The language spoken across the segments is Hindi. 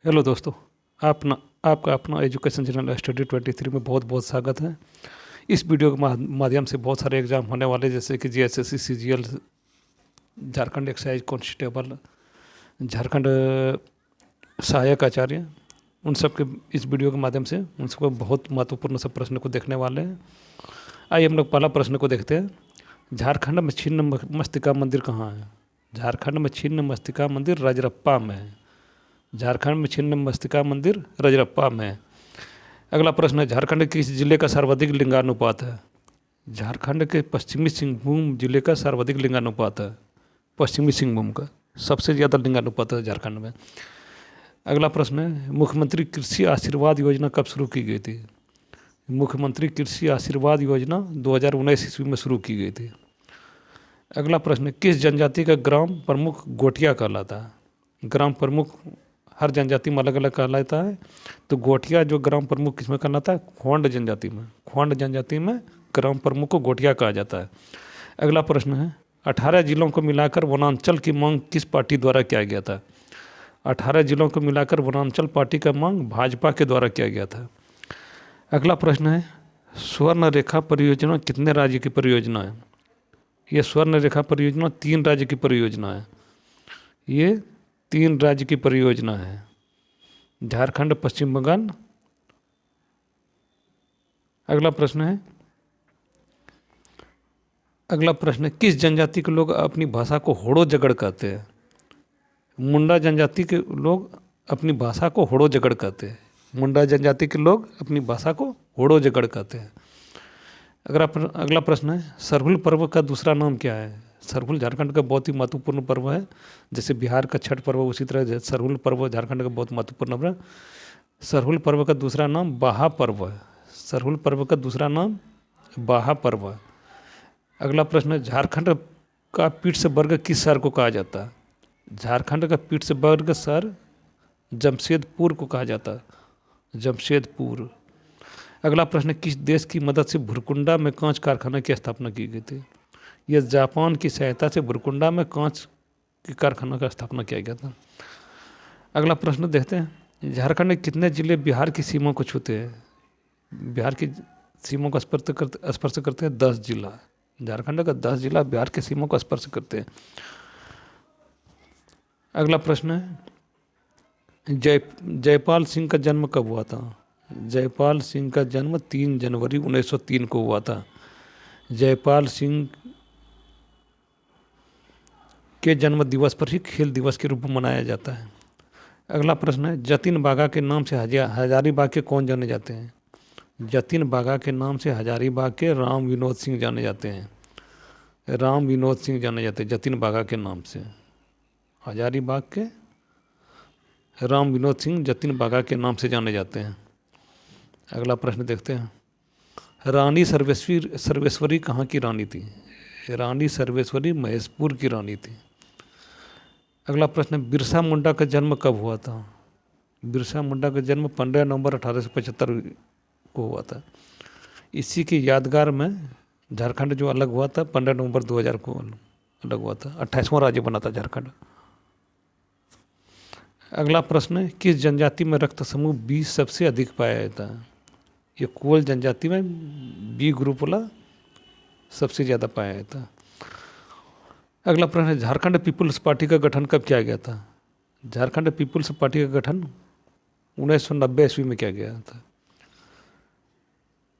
हेलो दोस्तों। आपका अपना एजुकेशन चैनल स्टडी 23 में बहुत बहुत स्वागत है। इस वीडियो के माध्यम से बहुत सारे एग्जाम होने वाले, जैसे कि GSSC, CGL, Jharkhand excise constable, Jharkhand सहायक आचार्य, उन सब के इस वीडियो के माध्यम से उन सबको बहुत महत्वपूर्ण सब प्रश्न को देखने वाले हैं। आइए हम लोग पहला प्रश्न को देखते हैं। झारखंड में छिन्न मस्तिका मंदिर कहाँ है? झारखंड में छिन्न मस्तिका मंदिर रजरप्पा में है। झारखंड में छिन्न मस्तिका मंदिर रजरप्पा में है। अगला प्रश्न है, झारखंड के किस जिले का सर्वाधिक लिंगानुपात है? झारखंड के पश्चिमी सिंहभूम जिले का सर्वाधिक लिंगानुपात है। पश्चिमी सिंहभूम का सबसे ज़्यादा लिंगानुपात है झारखंड में। अगला प्रश्न है, मुख्यमंत्री कृषि आशीर्वाद योजना कब शुरू की गई थी? मुख्यमंत्री कृषि आशीर्वाद योजना 2019 ईस्वी में शुरू की गई थी। अगला प्रश्न है, किस जनजाति का ग्राम प्रमुख गोटिया कहलाता है? ग्राम प्रमुख हर जनजाति में अलग अलग कहलाता है, तो गोटिया जो ग्राम प्रमुख किसमें कहलाता है? खोंड जनजाति में। खोंड जनजाति में ग्राम प्रमुख को गोटिया कहा जाता है। अगला प्रश्न है, 18 जिलों को मिलाकर वनांचल की मांग किस पार्टी द्वारा किया गया था? 18 जिलों को मिलाकर वनांचल पार्टी का मांग भाजपा के द्वारा किया गया था। अगला प्रश्न है, स्वर्ण रेखा परियोजना कितने राज्य की परियोजना है? ये स्वर्ण रेखा परियोजना 3 राज्य की परियोजना है। ये 3 राज्य की परियोजना है, झारखंड, पश्चिम बंगाल। अगला प्रश्न है, किस जनजाति के लोग अपनी भाषा को होड़ो जगड़ कहते हैं? मुंडा जनजाति के लोग अपनी भाषा को होड़ो जगड़ कहते हैं। मुंडा जनजाति के लोग अपनी भाषा को होड़ो जगड़ कहते हैं। अगला प्रश्न है, सरहुल पर्व का दूसरा नाम क्या है? सरहुल झारखंड का बहुत ही महत्वपूर्ण पर्व है। जैसे बिहार का छठ पर्व, उसी तरह सरहुल पर्व झारखंड का बहुत महत्वपूर्ण पर्व है। सरहुल पर्व का दूसरा नाम बाहा पर्व है। सरहुल पर्व का दूसरा नाम बाहा पर्व है। अगला प्रश्न है, झारखंड का पीठ से वर्ग किस शहर को कहा जाता है? झारखंड का पीठ से वर्ग शहर जमशेदपुर को कहा जाता है। जमशेदपुर। अगला प्रश्न, किस देश की मदद से भुरकुंडा में कांच कारखाना की स्थापना की गई थी? यह जापान की सहायता से भुरकुंडा में कांच के कारखाना का स्थापना किया गया था। अगला प्रश्न देखते हैं, झारखंड में कितने जिले बिहार की सीमा को छूते हैं? बिहार की सीमा को स्पर्श करते हैं 10 जिला। झारखंड का 10 जिला बिहार की सीमा को स्पर्श करते हैं। अगला प्रश्न है, जयपाल सिंह का जन्म कब हुआ था? जयपाल सिंह का जन्म 3 जनवरी 1903 को हुआ था। जयपाल सिंह के जन्म दिवस पर ही खेल दिवस के रूप में मनाया जाता है। अगला प्रश्न है, जतिन बागा के नाम से हजारीबाग के कौन जाने जाते हैं? जतिन बागा के नाम से हजारीबाग के राम विनोद सिंह जाने जाते हैं। राम विनोद सिंह जाने जाते हैं जतिन बागा के नाम से। हजारीबाग के राम विनोद सिंह जतिन बागा के नाम से जाने जाते हैं। अगला प्रश्न देखते हैं, रानी सर्वेश्वरी कहाँ की रानी थी? रानी सर्वेश्वरी महेशपुर की रानी थी। अगला प्रश्न, बिरसा मुंडा का जन्म कब हुआ था? बिरसा मुंडा का जन्म 15 नवंबर 1875 को हुआ था। इसी की यादगार में झारखंड जो अलग हुआ था 15 नवंबर 2000 को अलग हुआ था। 28वां राज्य बना था झारखंड। अगला प्रश्न है, किस जनजाति में रक्त समूह बी सबसे अधिक पाया जाता है? ये कोल जनजाति में बी ग्रुप वाला सबसे ज़्यादा पाया जाता है। अगला प्रश्न है, झारखंड पीपुल्स पार्टी का गठन कब किया गया था? झारखंड पीपुल्स पार्टी का गठन 1990 ईस्वी में किया गया था।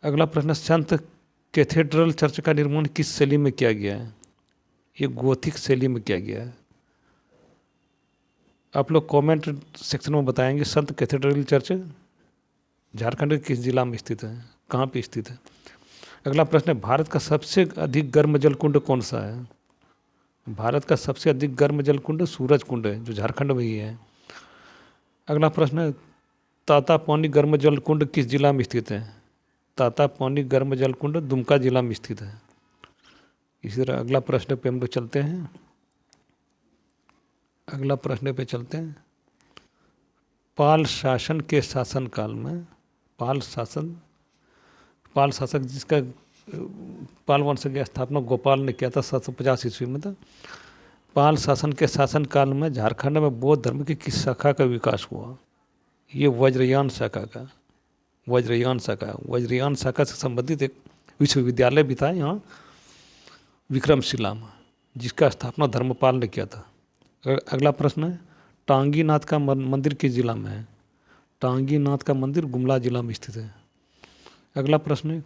अगला प्रश्न, संत कैथेड्रल चर्च का निर्माण किस शैली में किया गया है? ये गोथिक शैली में किया गया है। आप लोग कमेंट सेक्शन में बताएंगे संत कैथेड्रल चर्च झारखंड के किस जिला में स्थित है, कहाँ पे स्थित है। अगला प्रश्न है, भारत का सबसे अधिक गर्म जल कुंड कौन सा है? भारत का सबसे अधिक गर्म जल कुंड सूरज कुंड है, जो झारखंड में ही है। अगला प्रश्न है, तातापानी गर्म जल कुंड किस जिला में स्थित है? तातापानी गर्म जल कुंड दुमका जिला में स्थित है। इसी तरह अगला प्रश्न पे हम लोग चलते हैं। अगला प्रश्न पे चलते हैं, पाल शासन के शासनकाल में पाल शासक जिसका पाल वंश की स्थापना गोपाल ने किया था 750 ईस्वी में था। पाल शासन के शासनकाल में झारखंड में बौद्ध धर्म की किस शाखा का विकास हुआ? ये वज्रयान शाखा से संबंधित एक विश्वविद्यालय भी था यहाँ विक्रमशिला में, जिसका स्थापना धर्मपाल ने किया था। अगला प्रश्न है, टांगी नाथ का मंदिर किस जिला में है? टांगी नाथ का मंदिर गुमला जिला में स्थित है। अगला प्रश्न है,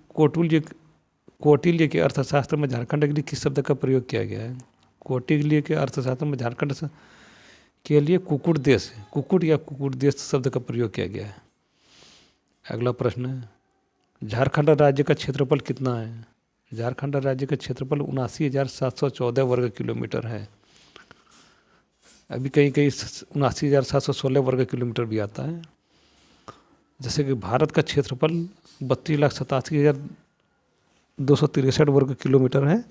कौटिल्य के अर्थशास्त्र में झारखंड के लिए किस शब्द का प्रयोग किया गया है? कौटिल्य के अर्थशास्त्र में झारखंड के लिए कुकुट देश, कुकुट या कुकुट देश शब्द का प्रयोग किया गया है। अगला प्रश्न है, झारखंड राज्य का क्षेत्रफल कितना है? झारखंड राज्य का क्षेत्रफल 79,714 वर्ग किलोमीटर है। अभी कहीं कहीं 79,716 वर्ग किलोमीटर भी आता है। जैसे कि भारत का क्षेत्रफल 32,87,263 वर्ग किलोमीटर है,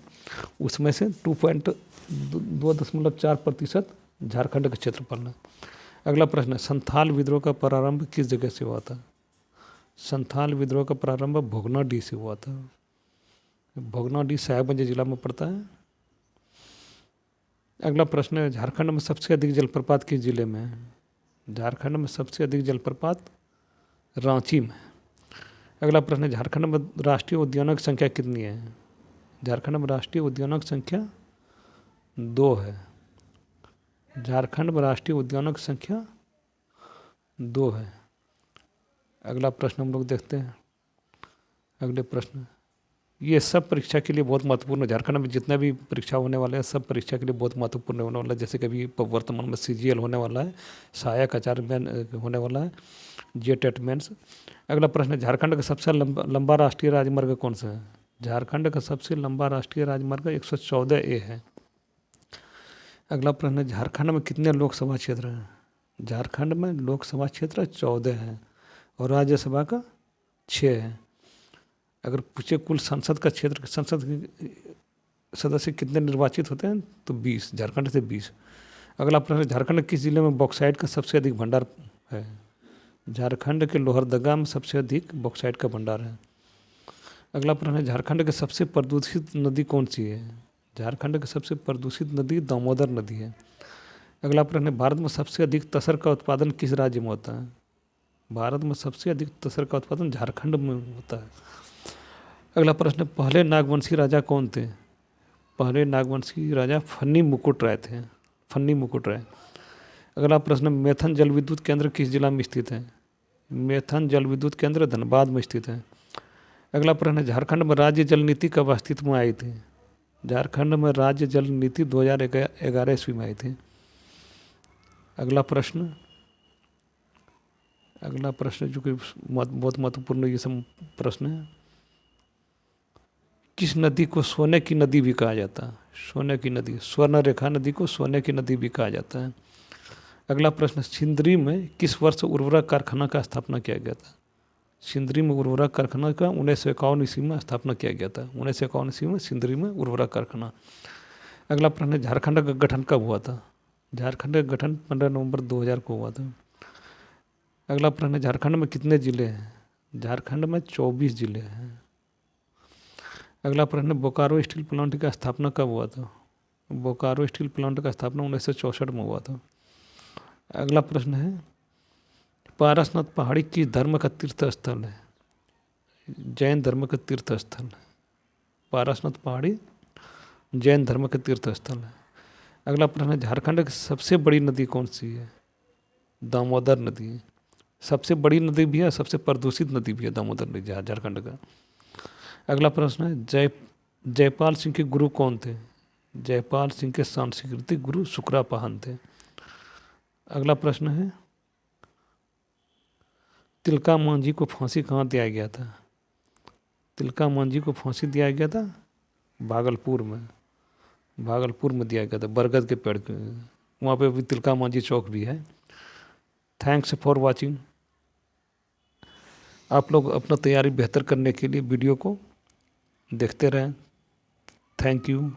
उसमें से 2.4% झारखंड का क्षेत्रफल है। अगला प्रश्न है, संथाल विद्रोह का प्रारंभ किस जगह से हुआ था? संथाल विद्रोह का प्रारंभ भोगनाडीह से हुआ था। भोगनाडीह साहेबगंज जिला में पड़ता है। अगला प्रश्न है, झारखंड में सबसे अधिक जलप्रपात किस जिले में है? झारखंड में सबसे अधिक जलप्रपात रांची में। अगला प्रश्न है, झारखंड में राष्ट्रीय उद्यानों की संख्या कितनी है? झारखंड में राष्ट्रीय उद्यानों की संख्या 2 है। झारखंड में राष्ट्रीय उद्यानों की संख्या 2 है। अगला प्रश्न हम लोग देखते हैं। अगले प्रश्न, ये सब परीक्षा के लिए बहुत महत्वपूर्ण है। झारखंड में जितना भी परीक्षा होने वाले हैं सब परीक्षा के लिए बहुत महत्वपूर्ण होने वाला है। जैसे कि अभी वर्तमान में CGL होने वाला है, सहायक आचार्य होने वाला है, JTET मेंस। अगला प्रश्न है, झारखंड का सबसे लंबा राष्ट्रीय राजमार्ग कौन सा है? झारखंड का सबसे लंबा राष्ट्रीय राजमार्ग 114A है। अगला प्रश्न है, झारखंड में कितने लोकसभा क्षेत्र हैं? झारखंड में लोकसभा क्षेत्र 14 हैं और राज्यसभा का 6 है। अगर पूछे कुल संसद का क्षेत्र, संसद के सदस्य कितने निर्वाचित होते हैं, तो 20, झारखंड से 20। अगला प्रश्न, झारखंड किस जिले में बॉक्साइट का सबसे अधिक भंडार है? झारखंड के लोहरदगा में सबसे अधिक बॉक्साइट का भंडार है। अगला प्रश्न है, झारखंड की सबसे प्रदूषित नदी कौन सी है? झारखंड की सबसे प्रदूषित नदी दामोदर नदी है। अगला प्रश्न है, भारत में सबसे अधिक तसर का उत्पादन किस राज्य में होता है? भारत में सबसे अधिक तसर का उत्पादन झारखंड में होता है। अगला प्रश्न, पहले नागवंशी राजा कौन थे? पहले नागवंशी राजा फन्नी मुकुट राय थे, फन्नी मुकुट राय। अगला प्रश्न, मेथन जल विद्युत केंद्र किस जिला में स्थित है? मेथन जल विद्युत केंद्र धनबाद में स्थित है। अगला प्रश्न, झारखंड में राज्य जल नीति कब अस्तित्व में आई थी? झारखंड में राज्य जल नीति 2011 ईस्वी में आई थी। अगला प्रश्न जो कि बहुत महत्वपूर्ण ये सब प्रश्न है, किस नदी को सोने की नदी भी कहा जाता है? सोने की नदी, स्वर्ण रेखा नदी को सोने की नदी भी कहा जाता है। अगला प्रश्न, सिंदरी में किस वर्ष उर्वरक कारखाना का स्थापना किया गया था? सिंदरी में उर्वरक कारखाना का 1951 ईस्वी में स्थापना किया गया था। 1951 ईस्वी में सिंदरी में उर्वरक कारखाना। अगला प्रश्न, झारखंड का गठन कब हुआ था? झारखंड का गठन 15 नवंबर 2000 को हुआ था। अगला प्रश्न, झारखंड में कितने जिले हैं? झारखंड में 24 जिले हैं। अगला प्रश्न, बोकारो स्टील प्लांट की स्थापना कब हुआ था? बोकारो स्टील प्लांट का स्थापना 1964 में हुआ था। अगला प्रश्न है, पारसनाथ पहाड़ी किस धर्म का तीर्थ स्थल है? जैन धर्म का तीर्थ स्थल है। पारसनाथ पहाड़ी जैन धर्म का तीर्थ स्थल है। अगला प्रश्न, झारखंड की सबसे बड़ी नदी कौन सी है? दामोदर नदी। सबसे बड़ी नदी भी है, सबसे प्रदूषित नदी भी है दामोदर नदी झारखंड का। अगला प्रश्न है, जयपाल सिंह के गुरु कौन थे? जयपाल सिंह के सांस्कृतिक गुरु शुक्रापाहन थे। अगला प्रश्न है, तिलका मांझी को फांसी कहाँ दिया गया था? तिलका मांझी को फांसी दिया गया था भागलपुर में। भागलपुर में दिया गया था, बरगद के पेड़ के वहाँ पे भी तिलका मांझी चौक भी है। Thanks for watching. आप लोग अपना तैयारी बेहतर करने के लिए वीडियो को देखते रहें। Thank you.